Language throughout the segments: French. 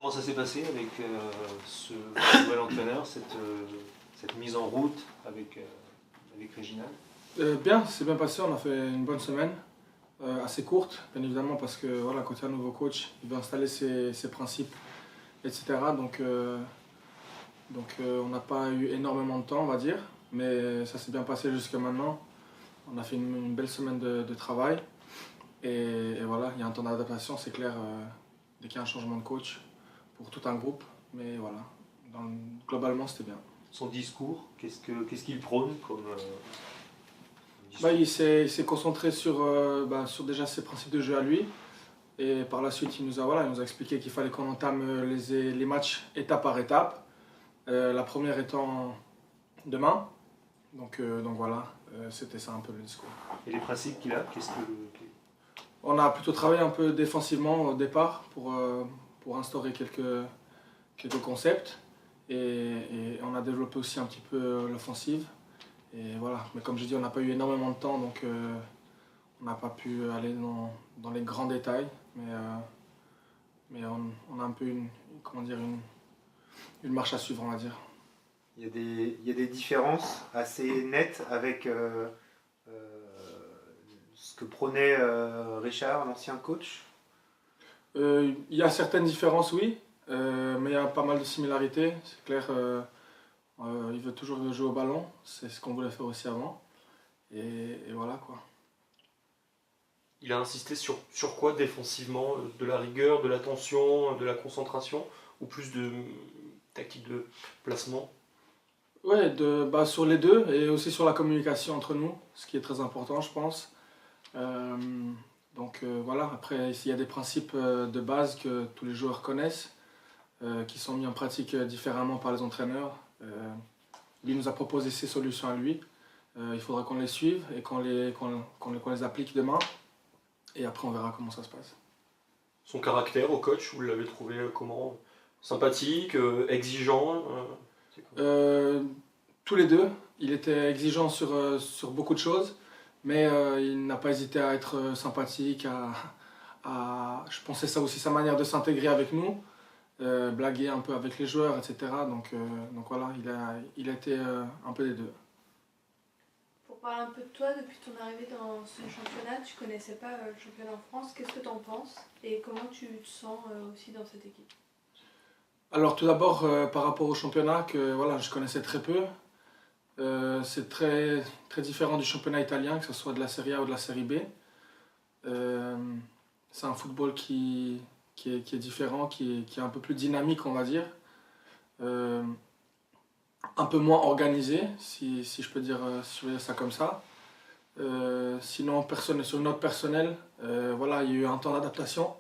Comment ça s'est passé avec ce nouvel entraîneur, cette mise en route avec Réginald? Bien, c'est bien passé, on a fait une bonne semaine, assez courte, bien évidemment, parce que voilà, quand il y a un nouveau coach, il veut installer ses principes, etc. On n'a pas eu énormément de temps, on va dire, mais ça s'est bien passé jusqu'à maintenant. On a fait une belle semaine de travail, et voilà, il y a un temps d'adaptation, c'est clair, dès qu'il y a un changement de coach pour tout un groupe, mais voilà, globalement c'était bien. Son discours, qu'est-ce qu'il prône comme Bah, il s'est concentré sur déjà ses principes de jeu à lui. Et par la suite, il nous a expliqué qu'il fallait qu'on entame les matchs étape par étape. La première étant demain. Donc voilà, c'était ça un peu le discours. Et les principes qu'il a, On a plutôt travaillé un peu défensivement au départ pour instaurer quelques concepts. Et on a développé aussi un petit peu l'offensive. Et voilà, mais comme je dis, on n'a pas eu énormément de temps, donc on n'a pas pu aller dans les grands détails, mais on a un peu une marche à suivre, on va dire. Il y a des différences assez nettes avec ce que prônait Richard, l'ancien coach. Il y a certaines différences, oui, mais il y a pas mal de similarités, c'est clair. Il veut toujours jouer au ballon, c'est ce qu'on voulait faire aussi avant. Et voilà quoi. Il a insisté sur quoi défensivement? De la rigueur, de l'attention, de la concentration, ou plus de tactique de placement? Ouais, sur les deux et aussi sur la communication entre nous, ce qui est très important, je pense. Voilà, après, il y a des principes de base que tous les joueurs connaissent, qui sont mis en pratique différemment par les entraîneurs. Lui nous a proposé ses solutions à lui. Il faudra qu'on les suive et qu'on les applique demain. Et après, on verra comment ça se passe. Son caractère au coach, vous l'avez trouvé comment? Sympathique, exigeant? Tous les deux. Il était exigeant sur beaucoup de choses, mais il n'a pas hésité à être sympathique. Je pensais ça aussi sa manière de s'intégrer avec nous. Blaguer un peu avec les joueurs, etc. Donc voilà, il a été un peu des deux. Pour parler un peu de toi, depuis ton arrivée dans ce championnat, tu ne connaissais pas le championnat en France. Qu'est-ce que tu en penses et comment tu te sens aussi dans cette équipe? Alors tout d'abord, par rapport au championnat, que voilà, je connaissais très peu. C'est très, très différent du championnat italien, que ce soit de la Serie A ou de la Serie B. C'est un football qui est différent, qui est un peu plus dynamique, on va dire. Un peu moins organisé, si je peux dire ça comme ça. Sinon, sur une note personnelle, voilà, il y a eu un temps d'adaptation.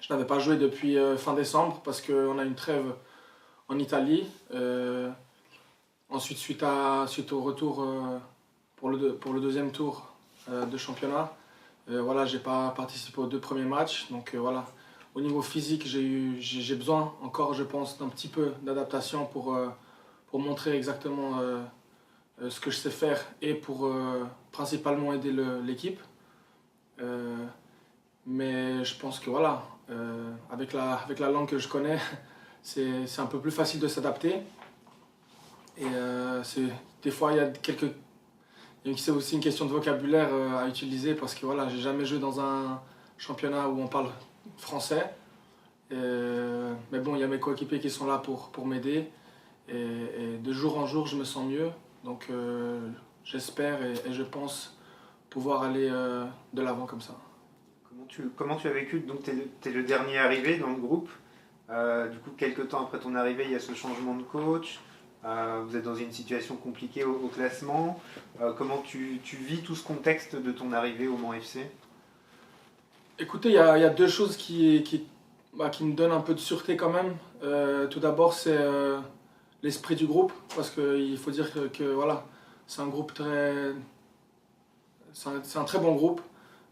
Je n'avais pas joué depuis fin décembre parce qu'on a une trêve en Italie. Ensuite, suite au retour pour le deuxième tour de championnat, voilà, j'ai pas participé aux 2 premiers matchs. Donc voilà, au niveau physique, j'ai besoin encore, je pense, d'un petit peu d'adaptation pour montrer exactement ce que je sais faire et pour principalement aider l'équipe. Mais je pense que voilà, avec la langue que je connais, c'est un peu plus facile de s'adapter. Et des fois, c'est aussi une question de vocabulaire à utiliser parce que voilà, j'ai jamais joué dans un championnat où on parle français. Mais bon, il y a mes coéquipiers qui sont là pour m'aider. Et de jour en jour, je me sens mieux. Donc j'espère et je pense pouvoir aller de l'avant comme ça. Comment tu as vécu? Donc, tu es le dernier arrivé dans le groupe. Du coup, quelques temps après ton arrivée, il y a ce changement de coach. Vous êtes dans une situation compliquée au classement. Comment tu vis tout ce contexte de ton arrivée au Mans FC? Écoutez, il y a 2 choses qui me donnent un peu de sûreté quand même. Tout d'abord, c'est l'esprit du groupe, parce qu'il faut dire que voilà, c'est un groupe c'est un très bon groupe.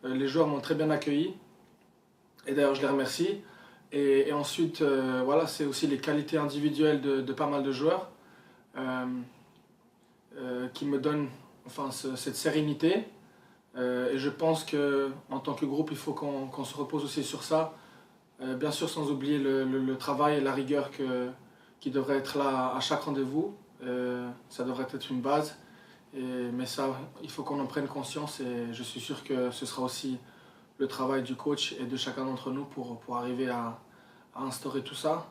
Les joueurs m'ont très bien accueilli, et d'ailleurs je les remercie. Et ensuite, voilà, c'est aussi les qualités individuelles de pas mal de joueurs qui me donnent cette sérénité. Et je pense qu'en tant que groupe, il faut qu'on se repose aussi sur ça. Bien sûr, sans oublier le travail et la rigueur qui devrait être là à chaque rendez-vous. Ça devrait être une base. Mais ça, il faut qu'on en prenne conscience et je suis sûr que ce sera aussi le travail du coach et de chacun d'entre nous pour arriver à instaurer tout ça.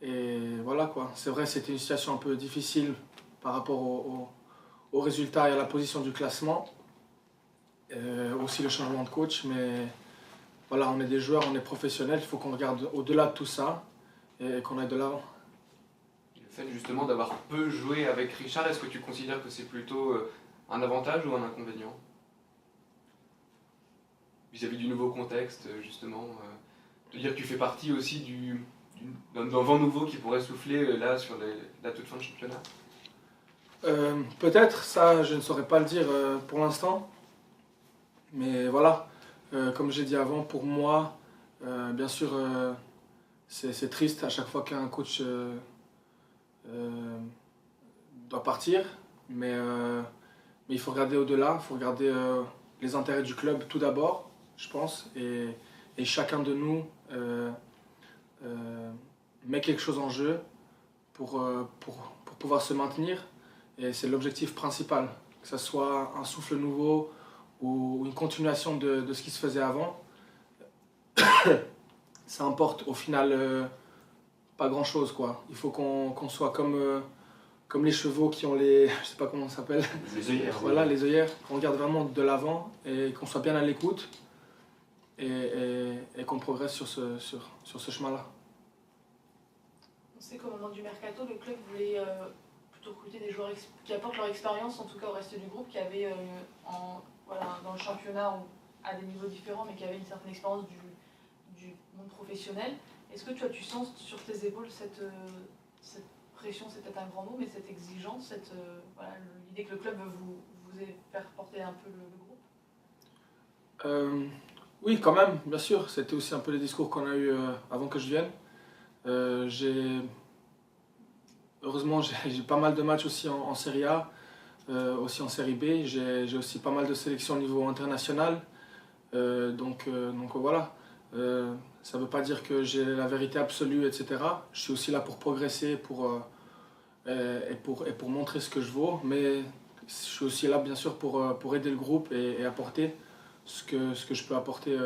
Et voilà quoi. C'est vrai, c'était une situation un peu difficile par rapport aux résultats et à la position du classement. Aussi le changement de coach, mais voilà, on est des joueurs, on est professionnels, il faut qu'on regarde au-delà de tout ça et qu'on aille de l'avant. Le fait justement d'avoir peu joué avec Richard, est-ce que tu considères que c'est plutôt un avantage ou un inconvénient vis-à-vis du nouveau contexte, justement de dire que tu fais partie aussi d'un vent nouveau qui pourrait souffler là sur la toute fin de championnat? Peut-être, ça je ne saurais pas le dire pour l'instant. Mais voilà, comme j'ai dit avant, pour moi, bien sûr, c'est triste à chaque fois qu'un coach doit partir. Mais il faut regarder au-delà, il faut regarder les intérêts du club tout d'abord, je pense. Et chacun de nous met quelque chose en jeu pour pouvoir se maintenir. Et c'est l'objectif principal, que ce soit un souffle nouveau ou une continuation de ce qui se faisait avant. Ça importe au final pas grand chose quoi. Il faut qu'on soit comme les chevaux qui ont les, je sais pas comment ça s'appelle, Les œillères. voilà, les œillères, qu'on regarde vraiment de l'avant et qu'on soit bien à l'écoute et qu'on progresse sur ce chemin-là. On sait qu'au moment du mercato, le club voulait plutôt recruter des joueurs qui apportent leur expérience, en tout cas au reste du groupe, qui avaient dans le championnat à des niveaux différents, mais qui avaient une certaine expérience du monde professionnel. Est-ce que tu sens sur tes épaules cette pression, c'est peut-être un grand mot, mais cette exigence, l'idée que le club veut vous faire porter un peu le groupe? Oui, quand même, bien sûr. C'était aussi un peu les discours qu'on a eu avant que je vienne. Heureusement, j'ai pas mal de matchs aussi en Serie A, aussi en Série B. J'ai aussi pas mal de sélections au niveau international. Donc voilà. Ça ne veut pas dire que j'ai la vérité absolue, etc. Je suis aussi là pour progresser et pour montrer ce que je vaux. Mais je suis aussi là, bien sûr, pour aider le groupe et apporter ce que je peux apporter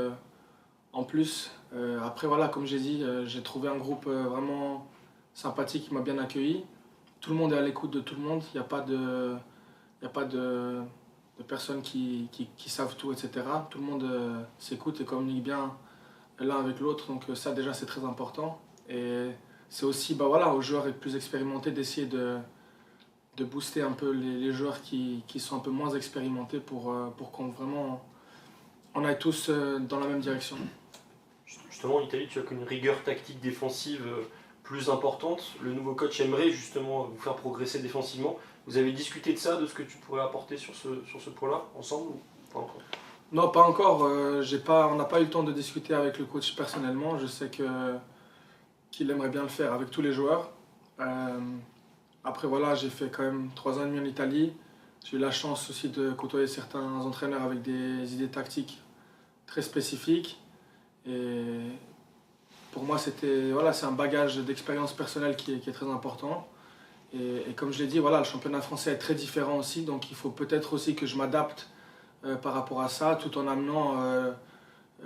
en plus. Après, voilà, comme j'ai dit, j'ai trouvé un groupe vraiment sympathique qui m'a bien accueilli. Tout le monde est à l'écoute de tout le monde. Il n'y a pas de personnes qui savent tout, etc. Tout le monde s'écoute et communique bien l'un avec l'autre. Donc ça, déjà, c'est très important. Et c'est aussi aux joueurs les plus expérimentés d'essayer de booster un peu les joueurs qui sont un peu moins expérimentés pour qu'on vraiment on aille tous dans la même direction. Justement, en Italie, tu as qu'une rigueur tactique défensive plus importante. Le nouveau coach aimerait justement vous faire progresser défensivement. Vous avez discuté de ça, de ce que tu pourrais apporter sur ce point-là, ensemble ou pas encore? Non, pas encore. On n'a pas eu le temps de discuter avec le coach personnellement. Je sais qu'il aimerait bien le faire avec tous les joueurs. Après, voilà, j'ai fait quand même 3 ans et demi en Italie. J'ai eu la chance aussi de côtoyer certains entraîneurs avec des idées tactiques très spécifiques. Et pour moi, c'est un bagage d'expérience personnelle qui est très important. Et comme je l'ai dit, le championnat français est très différent aussi. Donc il faut peut-être aussi que je m'adapte par rapport à ça, tout en amenant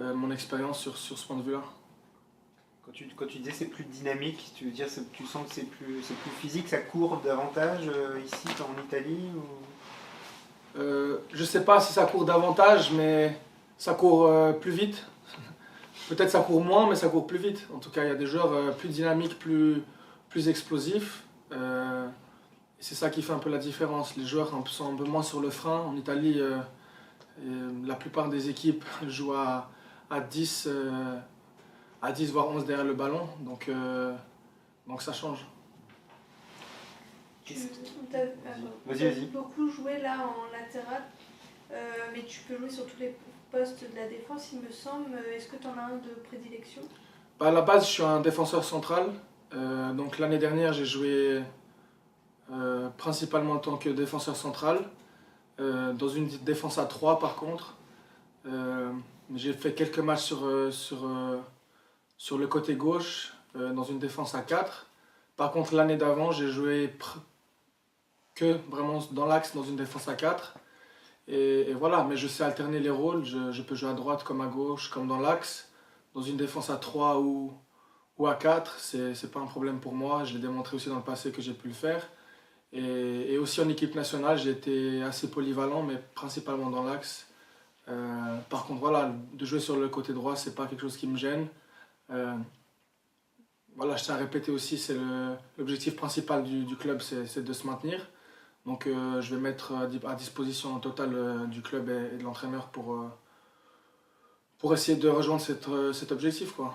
mon expérience sur ce point de vue-là. Quand tu disais c'est plus dynamique, tu veux dire tu sens que c'est plus physique, ça court davantage ici qu'en Italie ou... Je sais pas si ça court davantage, mais ça court plus vite. Peut-être ça court moins, mais ça court plus vite. En tout cas, il y a des joueurs plus dynamiques, plus explosifs. C'est ça qui fait un peu la différence. Les joueurs sont un peu moins sur le frein. En Italie, la plupart des équipes jouent à 10 voire 11 derrière le ballon. Donc ça change. Vas-y. Beaucoup joué là en latéral, mais tu peux jouer sur tous les postes de la défense, il me semble. Est-ce que tu en as un de prédilection? À la base, je suis un défenseur central. Donc l'année dernière, j'ai joué principalement en tant que défenseur central, dans une défense à 3 par contre. J'ai fait quelques matchs sur sur le côté gauche dans une défense à 4. Par contre, l'année d'avant, j'ai joué que vraiment dans l'axe dans une défense à 4. Et voilà, mais je sais alterner les rôles. Je peux jouer à droite comme à gauche, comme dans l'axe. Dans une défense à 3 ou à 4, c'est pas un problème pour moi. Je l'ai démontré aussi dans le passé que j'ai pu le faire. Et aussi en équipe nationale, j'ai été assez polyvalent, mais principalement dans l'axe. Par contre, voilà, de jouer sur le côté droit, c'est pas quelque chose qui me gêne. Voilà, je tiens à répéter aussi, c'est l'objectif principal du club, c'est de se maintenir. Donc je vais mettre à disposition en total du club et de l'entraîneur pour essayer de rejoindre cet objectif, quoi.